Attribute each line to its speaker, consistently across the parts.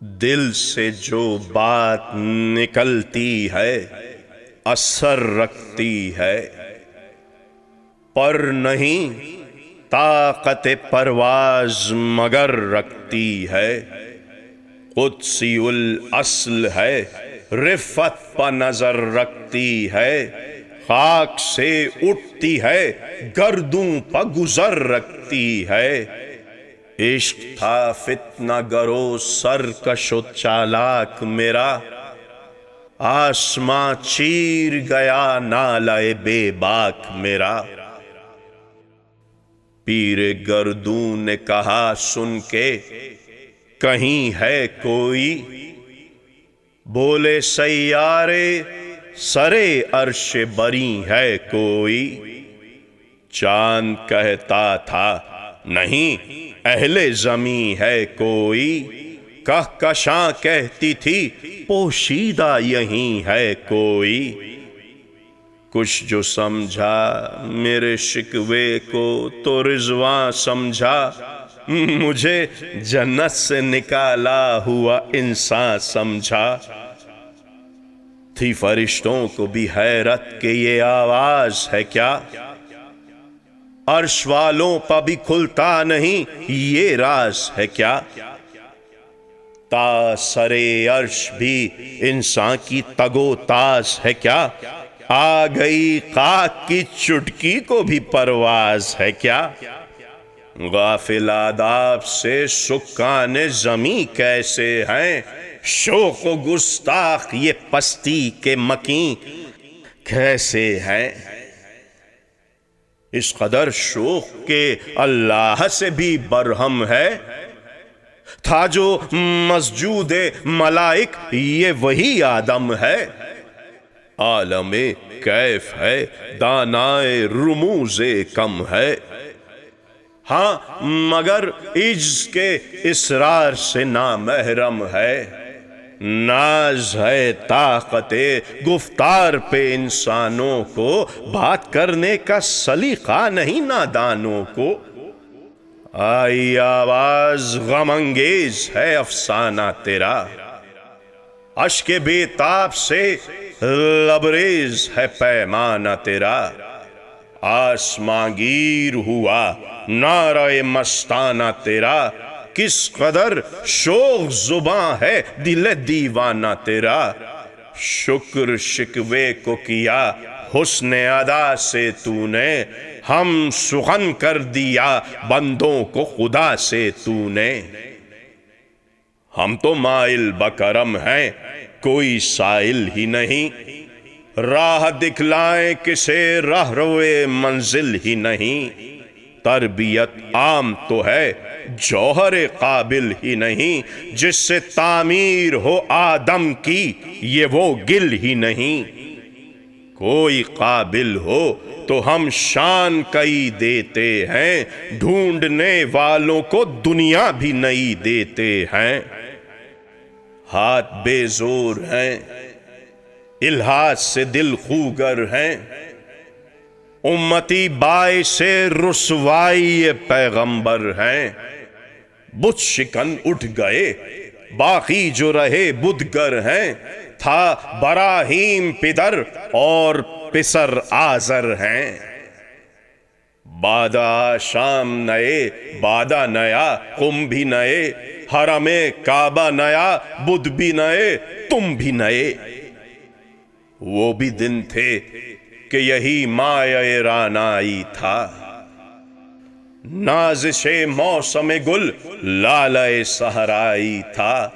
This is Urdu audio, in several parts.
Speaker 1: دل سے جو بات نکلتی ہے اثر رکھتی ہے، پر نہیں طاقت پرواز مگر رکھتی ہے۔ قدسی الاصل ہے، رفت پہ نظر رکھتی ہے، خاک سے اٹھتی ہے، گردوں پہ گزر رکھتی ہے۔ عشق تھا فتنہ گرو سرکش و چالاک میرا، آسماں چیر گیا نالہ بے باک میرا۔ پیر گردوں نے کہا سن کے کہیں ہے کوئی، بولے سیارے سرے عرش بری ہے کوئی۔ چاند کہتا تھا نہیں اہل زمیں ہے کوئی، کہکشاں کہتی تھی پوشیدہ یہیں ہے کوئی۔ کچھ جو سمجھا میرے شکوے کو تو رضواں سمجھا، مجھے جنت سے نکالا ہوا انسان سمجھا۔ تھی فرشتوں کو بھی حیرت کہ یہ آواز ہے کیا، عرش والوں پہ بھی کھلتا نہیں یہ راز ہے کیا۔ تا سرے عرش بھی انسان کی تگ و تاز ہے کیا، آ گئی خاک کی چٹکی کو بھی پرواز ہے کیا۔ غافل آداب سے سکان زمیں کیسے ہیں، شوخ و گستاخ یہ پستی کے مکیں کیسے ہیں۔ اس قدر شوخ کہ اللہ سے بھی برہم ہے، تھا جو مسجود ملائک یہ وہی آدم ہے۔ عالم کیف ہے دانائے رموز کم ہے، ہاں مگر عجز کے اسرار سے نامحرم ہے۔ ناز ہے طاقت گفتار پہ انسانوں کو، بات کرنے کا سلیقہ نہیں نادانوں کو۔ آئی آواز غم انگیز ہے افسانہ تیرا، اشک بے تاب سے لبریز ہے پیمانہ تیرا۔ آسماں گیر ہوا نعرہ مستانہ تیرا، کس قدر شوخ زباں ہے دل دیوانہ تیرا۔ شکر شکوے کو کیا حسن ادا سے تو نے، ہم سخن کر دیا بندوں کو خدا سے تو نے۔ ہم تو مائل بکرم ہیں کوئی سائل ہی نہیں، راہ دکھلائیں کسے راہ روئے منزل ہی نہیں۔ تربیت عام تو ہے جوہر قابل ہی نہیں، جس سے تعمیر ہو آدم کی یہ وہ گل ہی نہیں۔ کوئی قابل ہو تو ہم شان کئی دیتے ہیں، ڈھونڈنے والوں کو دنیا بھی نئی دیتے ہیں۔ ہاتھ بے زور ہیں الحاظ سے دل خوگر ہیں، امتی باعث رسوائی پیغمبر ہیں۔ بت شکن اٹھ گئے باقی جو رہے بدگر ہیں، تھا براہیم پدر اور پسر آزر ہیں۔ بادہ شام نئے بادہ نیا قم بھی نئے، حرم کعبہ نیا بدھ بھی نئے تم بھی نئے۔ وہ بھی دن تھے کہ یہی مایہ رعنائی تھا، نازش موسم گل لالہ صحرائی تھا۔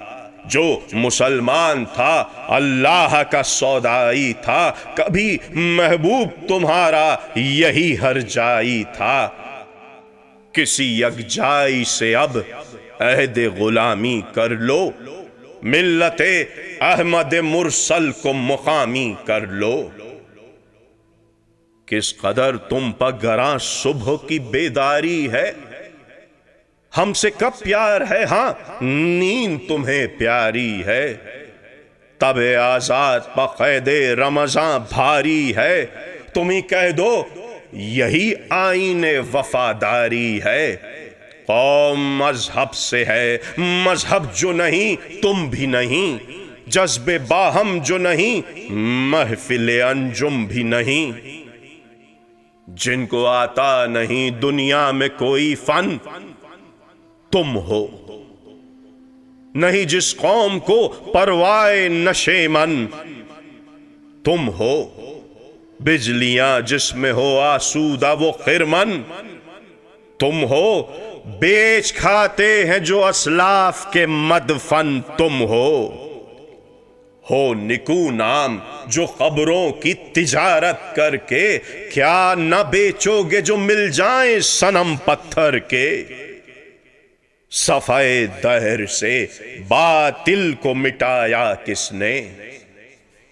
Speaker 1: جو مسلمان تھا اللہ کا سودائی تھا، کبھی محبوب تمہارا یہی ہر جائی تھا۔ کسی یکجائی سے اب عہد غلامی کر لو، ملت احمد مرسل کو مقامی کر لو۔ کس قدر تم پر گراں صبح کی بیداری ہے، ہم سے کب پیار ہے ہاں نیند تمہیں پیاری ہے۔ تب آزاد پہ قید رمضان بھاری ہے، تم ہی کہہ دو یہی آئین وفاداری ہے۔ قوم مذہب سے ہے، مذہب جو نہیں تم بھی نہیں، جذب باہم جو نہیں محفل انجم بھی نہیں، جن کو آتا نہیں دنیا میں کوئی فن تم ہو، نہیں جس قوم کو پروائے نشے من تم ہو، بجلیاں جس میں ہو آسودہ وہ خرمن تم ہو، بیچ کھاتے ہیں جو اسلاف کے مدفن تم ہو نکو نام جو قبروں کی تجارت کر کے، کیا نہ بیچو گے جو مل جائیں صنم پتھر کے، صفحے دہر سے باطل کو مٹایا کس نے،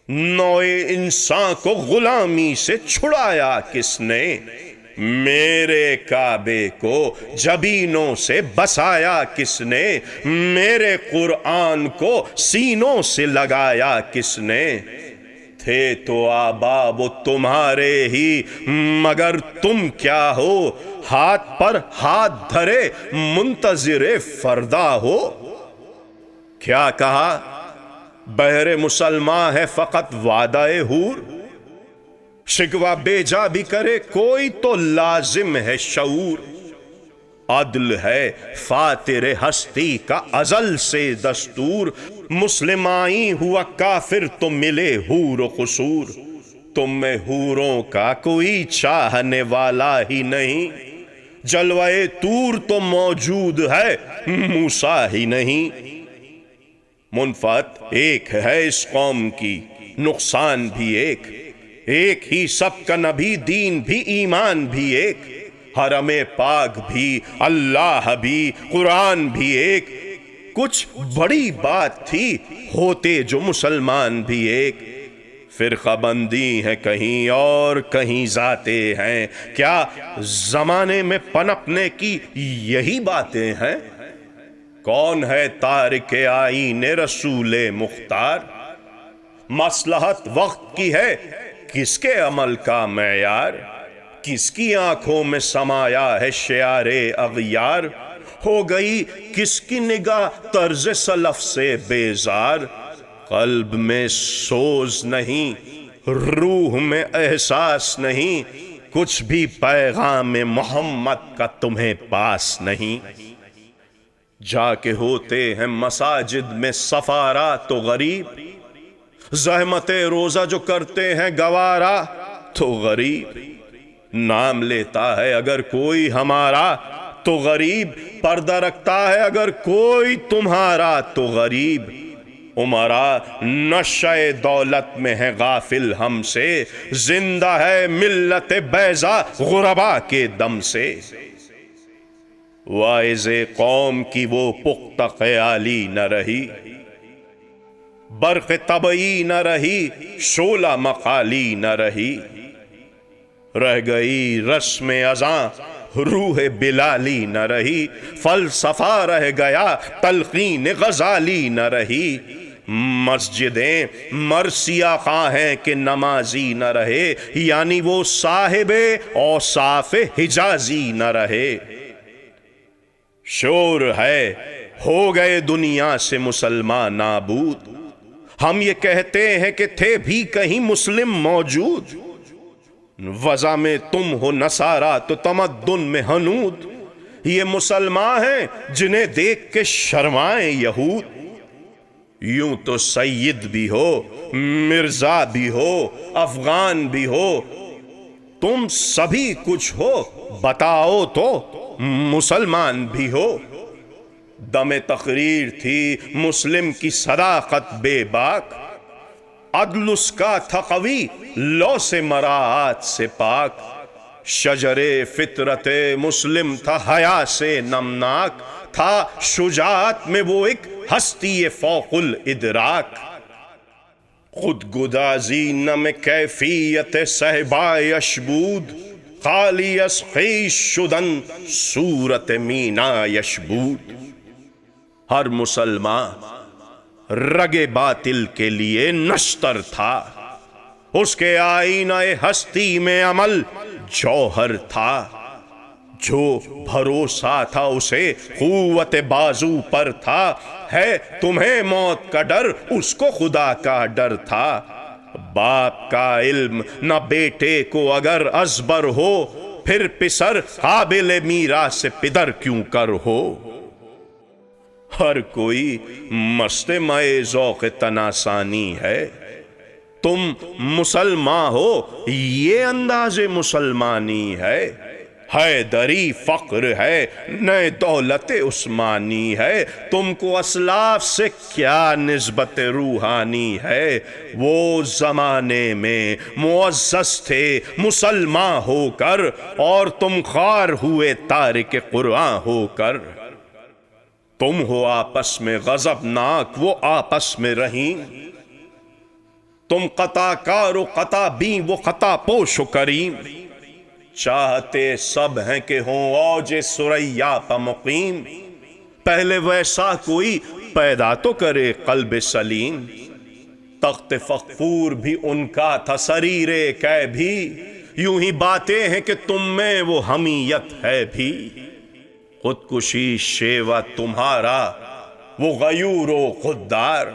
Speaker 1: نوع انسان کو غلامی سے چھڑایا کس نے، میرے کعبے کو جبینوں سے بسایا کس نے، میرے قرآن کو سینوں سے لگایا کس نے، تھے تو آبا وہ تمہارے ہی مگر تم کیا ہو، ہاتھ پر ہاتھ دھرے منتظر فردا ہو، کیا کہا بہر مسلمان ہے فقط وعدہ حور، شکوہ بیجا بھی کرے کوئی تو لازم ہے شعور، عدل ہے فاتر ہستی کا ازل سے دستور، مسلمائی ہوا کافر تو ملے حور و قصور، تم میں حوروں کا کوئی چاہنے والا ہی نہیں، جلوہ طور تو موجود ہے موسیٰ ہی نہیں، منفعت ایک ہے اس قوم کی نقصان بھی ایک ہی سب کا نبی دین بھی ایمان بھی ایک، حرم پاک بھی اللہ بھی قرآن بھی ایک، کچھ بڑی بات تھی ہوتے جو مسلمان بھی ایک، فرقہ بندی ہے کہیں اور کہیں ذاتے ہیں، کیا زمانے میں پنپنے کی یہی باتیں ہیں، کون ہے تارک آئین رسول مختار، مصلحت وقت کی ہے کس کے عمل کا معیار، کس کی آنکھوں میں سمایا ہے شعار اغیار، ہو گئی کس کی نگاہ طرز سلف سے بیزار، قلب میں سوز نہیں روح میں احساس نہیں، کچھ بھی پیغام محمد کا تمہیں پاس نہیں، جا کے ہوتے ہیں مساجد میں سفارا تو غریب، زحمت روزہ جو کرتے ہیں گوارا تو غریب، نام لیتا ہے اگر کوئی ہمارا تو غریب، پردہ رکھتا ہے اگر کوئی تمہارا تو غریب، عمرا نشہ دولت میں ہے غافل ہم سے، زندہ ہے ملت بیضا غربا کے دم سے، واعظ قوم کی وہ پختہ خیالی نہ رہی، برق طبعی نہ رہی شعلہ مقالی نہ رہی، رہ گئی رسم اذاں روح بلالی نہ رہی، فلسفہ رہ گیا تلقین غزالی نہ رہی، مسجدیں مرثیہ خواں ہیں کہ نمازی نہ رہے، یعنی وہ صاحب اوصاف حجازی نہ رہے، شور ہے ہو گئے دنیا سے مسلمان نابود، ہم یہ کہتے ہیں کہ تھے بھی کہیں مسلم موجود، وضع میں تم ہو نصارہ تو تمدن میں ہنود، یہ مسلمان ہیں جنہیں دیکھ کے شرمائیں یہود، یوں تو سید بھی ہو مرزا بھی ہو افغان بھی ہو، تم سبھی کچھ ہو بتاؤ تو مسلمان بھی ہو، دم تقریر تھی مسلم کی صداقت بے باک، عدل اس کا تھا قوی لو سے مراعات سے پاک، شجر فطرت مسلم تھا حیا سے نمناک، تھا شجاعت میں وہ ایک ہستی فوق الادراک، خود گدازی نم کیفیت صحبائے اشبود، خالی از خویش شدن صورت مینا یشبود، ہر مسلمان رگ باطل کے لیے نشتر تھا، اس کے آئینہ ہستی میں عمل جوہر تھا، جو بھروسہ تھا اسے قوت بازو پر تھا، ہے تمہیں موت کا ڈر اس کو خدا کا ڈر تھا۔ باپ کا علم نہ بیٹے کو اگر ازبر ہو، پھر پسر قابل میراث پدر کیوں کر ہو۔ ہر کوئی مست مئے ذوق تناسانی ہے، تم مسلمان ہو یہ انداز مسلمانی ہے۔ حیدری فقر ہے نئے دولت عثمانی ہے، تم کو اسلاف سے کیا نسبت روحانی ہے۔ وہ زمانے میں معزز تھے مسلمان ہو کر، اور تم خوار ہوئے تارک قرآن ہو کر۔ تم ہو آپس میں غضبناک وہ آپس میں رحیم، تم قطع کار و قطع بین وہ قطع پوش و کریم۔ چاہتے سب ہیں کہ ہوں اوج ثریا پہ مقیم، پہلے ویسا کوئی پیدا تو کرے قلب سلیم۔ تخت فغفور بھی ان کا تھا سریر کہ بھی، یوں ہی باتیں ہیں کہ تم میں وہ حمیت ہے بھی۔ خودکشی شیوہ تمہارا وہ غیور و غدار،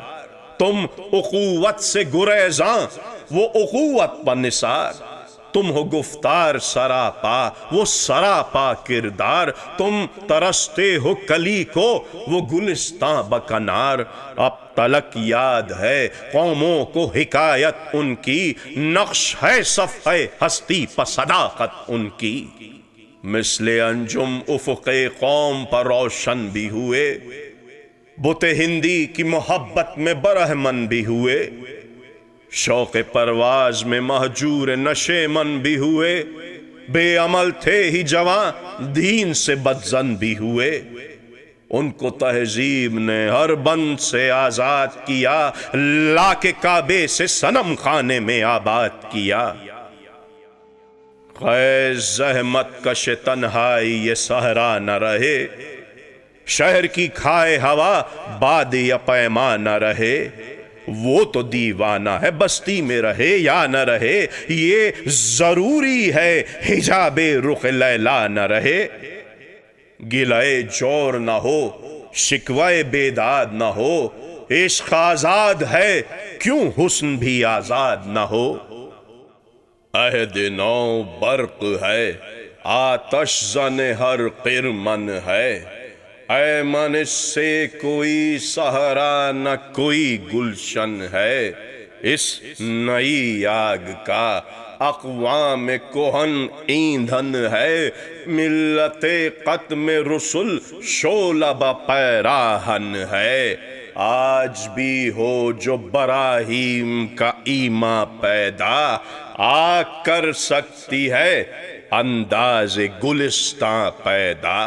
Speaker 1: تم اخوت سے گریزاں وہ اخوت پر نثار۔ تم ہو گفتار سراپا وہ سراپا کردار، تم ترستے ہو کلی کو وہ گلستاں بکنار۔ اب تلک یاد ہے قوموں کو حکایت ان کی، نقش ہے صفحہ ہستی پر صداقت ان کی۔ مثل انجم افق قوم پر روشن بھی ہوئے، بت ہندی کی محبت میں برہمن بھی ہوئے۔ شوق پرواز میں مہجور نشے من بھی ہوئے، بے عمل تھے ہی جوان دین سے بدظن بھی ہوئے۔ ان کو تہذیب نے ہر بند سے آزاد کیا، لا کے کعبے سے صنم خانے میں آباد کیا۔ خیر زحمت کش تنہائی یہ صحرا نہ رہے، شہر کی کھائے ہوا باد یا پیما نہ رہے۔ وہ تو دیوانہ ہے بستی میں رہے یا نہ رہے، یہ ضروری ہے حجاب رخ لیلا نہ رہے۔ گلائے جور نہ ہو شکوائے بیداد نہ ہو، عشق آزاد ہے کیوں حسن بھی آزاد نہ ہو۔ عہد نو برق ہے آتش زن ہر قرمن ہے، اے من اس سے کوئی صحرا نہ کوئی گلشن ہے۔ اس نئی آگ کا اقوام کہن ایندھن ہے، ملت قتم رسل شعلہ بہ پیراہن ہے۔ آج بھی ہو جو براہیم کا ایمان پیدا، آگ کر سکتی ہے انداز گلستاں پیدا۔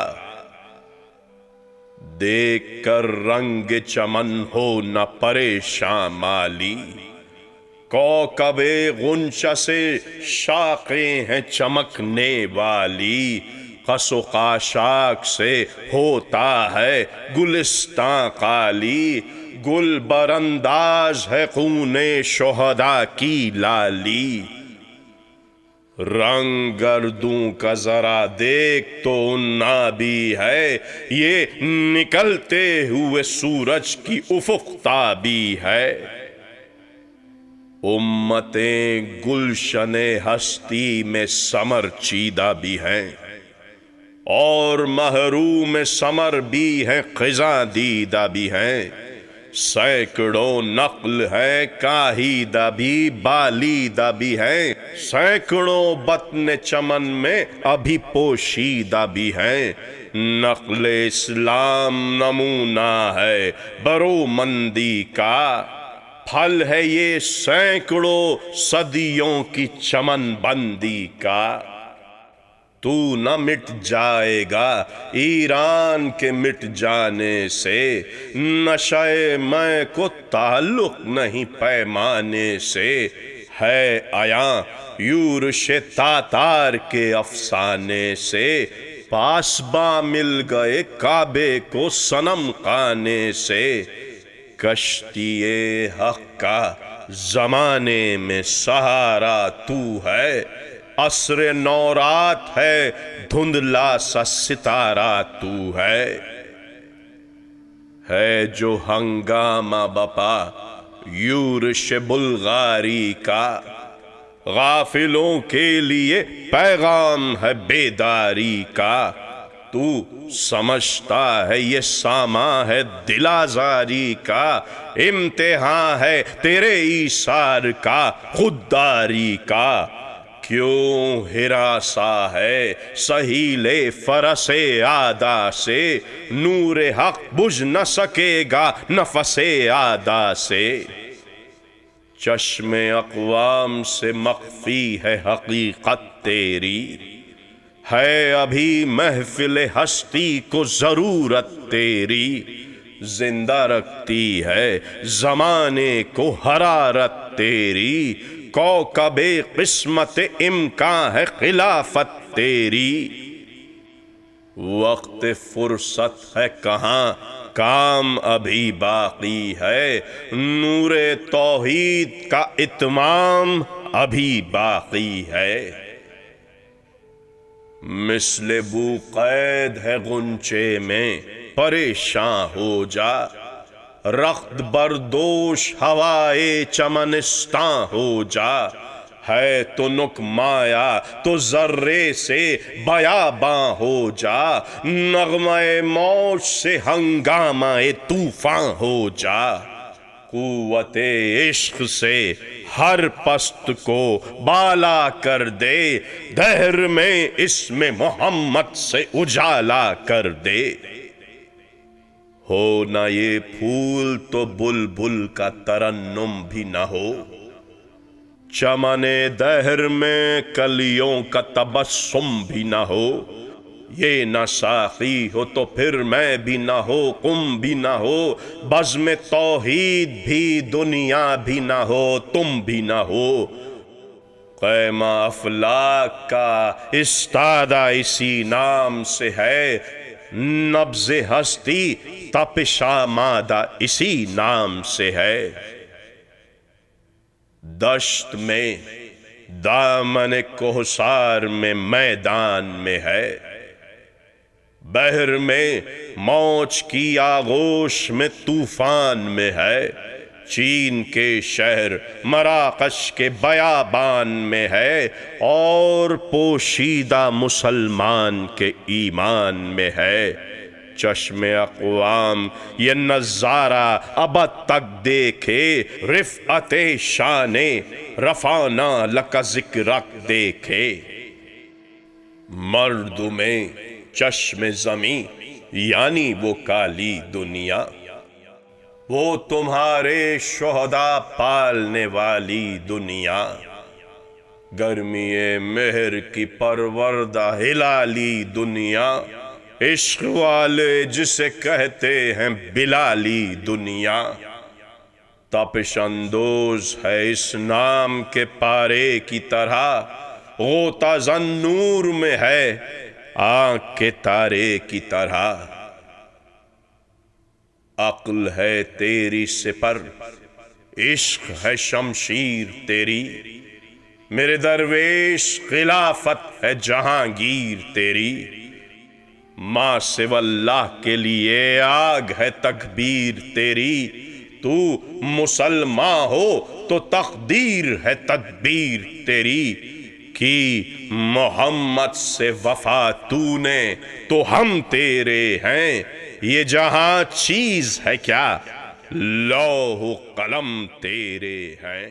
Speaker 1: دیکھ کر رنگ چمن ہو نہ پریشان مالی، کوکب غنچہ سے شاخیں ہیں چمکنے والی۔ خس و خاشاک سے ہوتا ہے گلستاں خالی، گل برانداز ہے خون شہداء کی لالی۔ رنگ گردوں کا ذرا دیکھ تو انا بھی ہے، یہ نکلتے ہوئے سورج کی افق تابی ہے۔ امتیں گلشن ہستی میں ثمر چیدہ بھی ہیں، اور محروم ثمر بھی ہیں خزاں دیدہ بھی ہیں۔ سینکڑوں نقل ہے کاہیدہ بھی بالیدہ بھی ہیں، سینکڑوں بطن چمن میں ابھی پوشیدہ بھی ہیں۔ نقل اسلام نمونہ ہے برومندی کا، پھل ہے یہ سینکڑوں صدیوں کی چمن بندی کا۔ تو نہ مٹ جائے گا ایران کے مٹ جانے سے، نشہ میں کو تعلق نہیں پیمانے سے۔ ہے عیاں یورش تاتار کے افسانے سے، پاسباں مل گئے کعبے کو صنم خانے سے۔ کشتی حق کا زمانے میں سہارا تو ہے، عصر نورات ہے، دھندلا سا ستارہ تو ہے جو ہنگامہ بپا یورش بلغاری کا، غافلوں کے لیے پیغام ہے بیداری کا، تو سمجھتا ہے یہ ساما ہے دل آزاری کا، امتحان ہے تیرے ایثار کا خودداری کا، کیوں ہراساں ہے سہیل فرس آدا سے، نور حق بجھ نہ سکے گا نفس آدا سے، چشم اقوام سے مخفی ہے حقیقت تیری، ہے ابھی محفل ہستی کو ضرورت تیری، زندہ رکھتی ہے زمانے کو حرارت تیری، کوكب قسمت امکان ہے خلافت تیری، وقت فرصت ہے کہاں کام ابھی باقی ہے، نور توحید کا اتمام ابھی باقی ہے، مثل بو قید ہے غنچے میں پریشاں ہو جا، رخت بردوش ہوائے چمنستاں ہو جا، ہے تو نک مایا تو ذرے سے بیاباں ہو جا، نغمہ موج سے ہنگامہ طوفاں ہو جا، قوت عشق سے ہر پست کو بالا کر دے، دہر میں اسم محمد سے اجالا کر دے، ہو نہ یہ پھول تو بلبل کا ترنم بھی نہ ہو، چمن دہر میں کلیوں کا تبسم بھی نہ ہو، یہ نہ ساقی ہو تو پھر میں بھی نہ ہو، قم بھی نہ ہو، بزم توحید بھی دنیا بھی نہ ہو، تم بھی نہ ہو، قیمہ افلاک کا استادہ اسی نام سے ہے، نبض ہستی تپش آمادہ اسی نام سے ہے، دشت میں دامن کوہسار میں میدان میں ہے، بحر میں موج کی آغوش میں طوفان میں ہے، چین کے شہر مراکش کے بیابان میں ہے، اور پوشیدہ مسلمان کے ایمان میں ہے، چشم اقوام یہ نظارہ ابد تک دیکھے، رفعت شان رفعنا لک ذکرک دیکھے، مرد میں چشم زمیں یعنی وہ کالی دنیا، وہ تمہارے شہداء پالنے والی دنیا، گرمی مہر کی پروردہ ہلالی دنیا، عشق والے جسے کہتے ہیں بلالی دنیا، تپش اندوز ہے اس نام کے پارے کی طرح، غوطہ زن نور میں ہے آنکھ کے تارے کی طرح، عقل ہے تیری سپر عشق ہے شمشیر تیری، میرے درویش خلافت ہے جہانگیر تیری، ماں سوی اللہ کے لیے آگ ہے تکبیر تیری، تو مسلمان ہو تو تقدیر ہے تدبیر تیری، کی محمد سے وفا تو نے تو ہم تیرے ہیں، یہ جہاں چیز ہے کیا لوح و قلم تیرے ہیں۔